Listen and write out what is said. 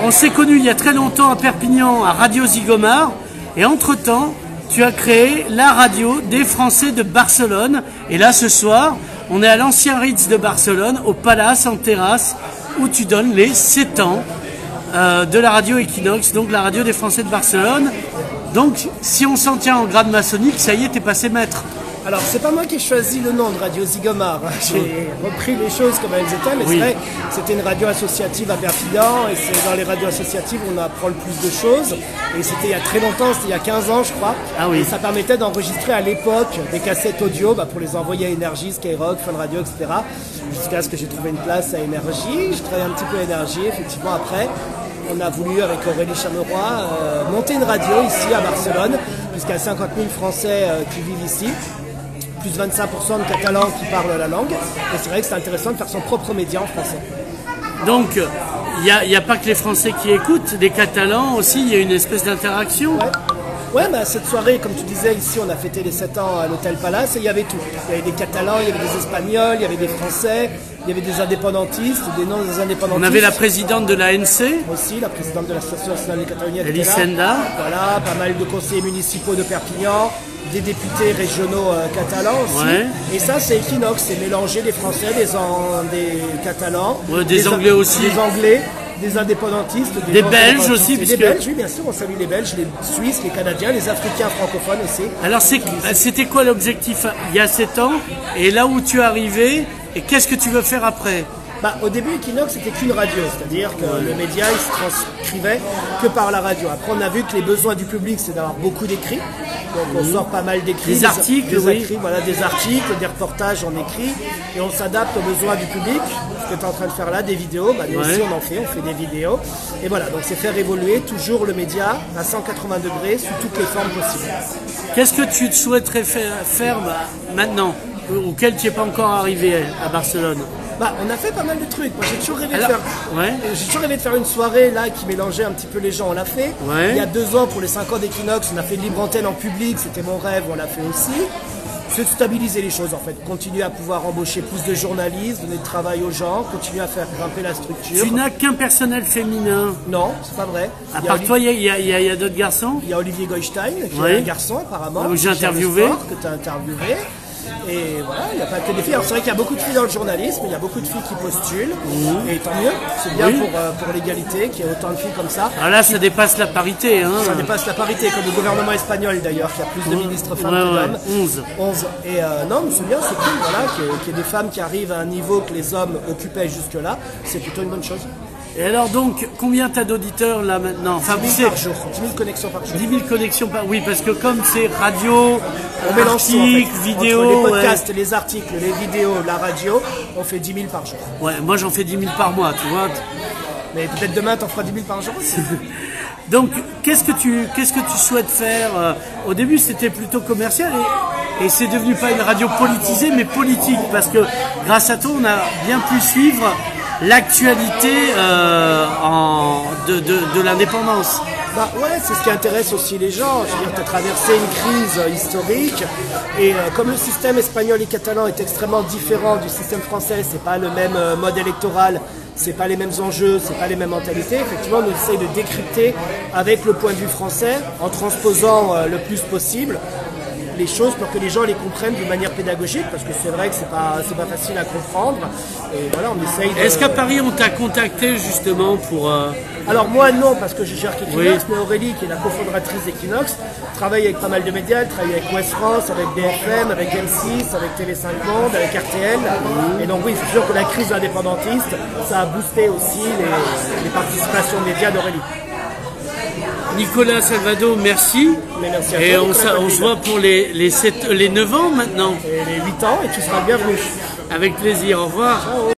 on s'est connus il y a très longtemps à Perpignan, à Radio Zigomar, et entre-temps, tu as créé la radio des Français de Barcelone. Et là, ce soir, on est à l'ancien Ritz de Barcelone, au Palace, en terrasse, où tu donnes les 7 ans de la radio Equinox, donc la radio des Français de Barcelone. Donc, si on s'en tient en grade maçonnique, ça y est, t'es passé maître. Alors, c'est pas moi qui ai choisi le nom de Radio Zigomar. J'ai repris les choses comme elles étaient, mais c'est vrai, c'était une radio associative à Perpignan, et c'est dans les radios associatives où on apprend le plus de choses. Et c'était il y a très longtemps, c'était il y a 15 ans, je crois. Ah oui. Et ça permettait d'enregistrer à l'époque des cassettes audio pour les envoyer à Énergie, Skyrock, Fun Radio, etc. Jusqu'à ce que j'ai trouvé une place à Énergie. Je travaillais un petit peu à Énergie, effectivement, après. On a voulu, avec Aurélie Chameroy, monter une radio ici à Barcelone, puisqu'il y a 50 000 Français qui vivent ici, plus 25% de Catalans qui parlent la langue. Et c'est vrai que c'est intéressant de faire son propre média en français. Donc, il n'y a pas que les Français qui écoutent, les Catalans aussi, il y a une espèce d'interaction. Ouais, cette soirée, comme tu disais, ici, on a fêté les 7 ans à l'Hôtel Palace, et il y avait tout. Il y avait des Catalans, il y avait des Espagnols, il y avait des Français, il y avait des indépendantistes, des non-indépendantistes. On avait la présidente de l'ANC. Aussi, la présidente de l'Association nationale des Cataloniens. Elisenda. Voilà, pas mal de conseillers municipaux de Perpignan, des députés régionaux catalans aussi. Ouais. Et ça, c'est Equinox, c'est mélanger des Français, des Catalans. Ouais, des Anglais aussi. Des Anglais. Des indépendantistes, des Belges aussi, des Belges, oui, bien sûr, on salue les Belges, les Suisses, les Canadiens, les Africains francophones aussi. Alors, c'était quoi l'objectif il y a 7 ans, et là où tu es arrivé, et qu'est-ce que tu veux faire après? Au début, Equinox, c'était qu'une radio, c'est-à-dire que le média, il se transcrivait que par la radio. Après, on a vu que les besoins du public, c'est d'avoir beaucoup d'écrits. Donc, on sort pas mal d'écrits. Des articles, voilà, des articles, des reportages en écrit. Et on s'adapte aux besoins du public. Ce que tu es en train de faire là, des vidéos, nous aussi, on fait des vidéos. Et voilà, donc c'est faire évoluer toujours le média à 180 degrés sous toutes les formes possibles. Qu'est-ce que tu souhaiterais faire maintenant, auquel tu n'es pas encore arrivé à Barcelone? On a fait pas mal de trucs. Moi, j'ai toujours rêvé de faire une soirée là qui mélangeait un petit peu les gens. On l'a fait. Ouais. Il y a 2 ans, pour les 5 ans d'Equinox, on a fait une libre antenne en public. C'était mon rêve, on l'a fait aussi. C'est de stabiliser les choses en fait. Continuer à pouvoir embaucher plus de journalistes, donner du travail aux gens, continuer à faire grimper la structure. Tu n'as qu'un personnel féminin? Non, c'est pas vrai. À part toi, il y a d'autres garçons? Il y a Olivier Goldstein, qui est un garçon apparemment. Que j'ai interviewé. Que tu as interviewé. Et voilà, il n'y a pas que des filles. Alors c'est vrai qu'il y a beaucoup de filles dans le journalisme, il y a beaucoup de filles qui postulent, et tant mieux, c'est bien pour l'égalité qu'il y ait autant de filles comme ça. Alors là, ça dépasse la parité. Hein. Ça dépasse la parité, comme le gouvernement espagnol d'ailleurs, qui a plus de ministres femmes que d'hommes. 11. Et non, mais c'est bien, c'est cool, voilà, qu'il y ait des femmes qui arrivent à un niveau que les hommes occupaient jusque-là, c'est plutôt une bonne chose. Et alors donc, combien t'as d'auditeurs là maintenant? 10 000 par jour, 10 000 connexions par jour. 10 000 connexions par... Oui, parce que comme c'est radio, on mélange articles, vidéos... Entre les podcasts, les articles, les vidéos, la radio, on fait 10 000 par jour. Ouais, moi j'en fais 10 000 par mois, tu vois. Mais peut-être demain t'en feras 10 000 par jour aussi. Donc, qu'est-ce que tu souhaites faire? Au début, c'était plutôt commercial et c'est devenu pas une radio politisée, mais politique, parce que grâce à toi, on a bien pu suivre l'actualité de l'indépendance. Ouais, c'est ce qui intéresse aussi les gens. Je veux dire, tu as traversé une crise historique et comme le système espagnol et catalan est extrêmement différent du système français, c'est pas le même mode électoral, c'est pas les mêmes enjeux, c'est pas les mêmes mentalités. Effectivement, on essaye de décrypter avec le point de vue français en transposant le plus possible les choses pour que les gens les comprennent d'une manière pédagogique, parce que c'est vrai que c'est pas facile à comprendre. Et voilà, on essaye de... Est-ce qu'à Paris, on t'a contacté justement pour... Alors moi non, parce que je gère qu'Equinox, mais Aurélie, qui est la cofondatrice d'Equinox, travaille avec pas mal de médias, elle travaille avec Ouest France, avec BFM, avec M6, avec TV5 Monde, avec RTL. Et donc oui, c'est sûr que la crise indépendantiste, ça a boosté aussi les participations médias d'Aurélie. Nicolas Salvado, merci. Merci à et toi, on se voit pour les 9 ans maintenant. Et les 8 ans, et tu seras bienvenu. Avec plaisir, au revoir. Ciao.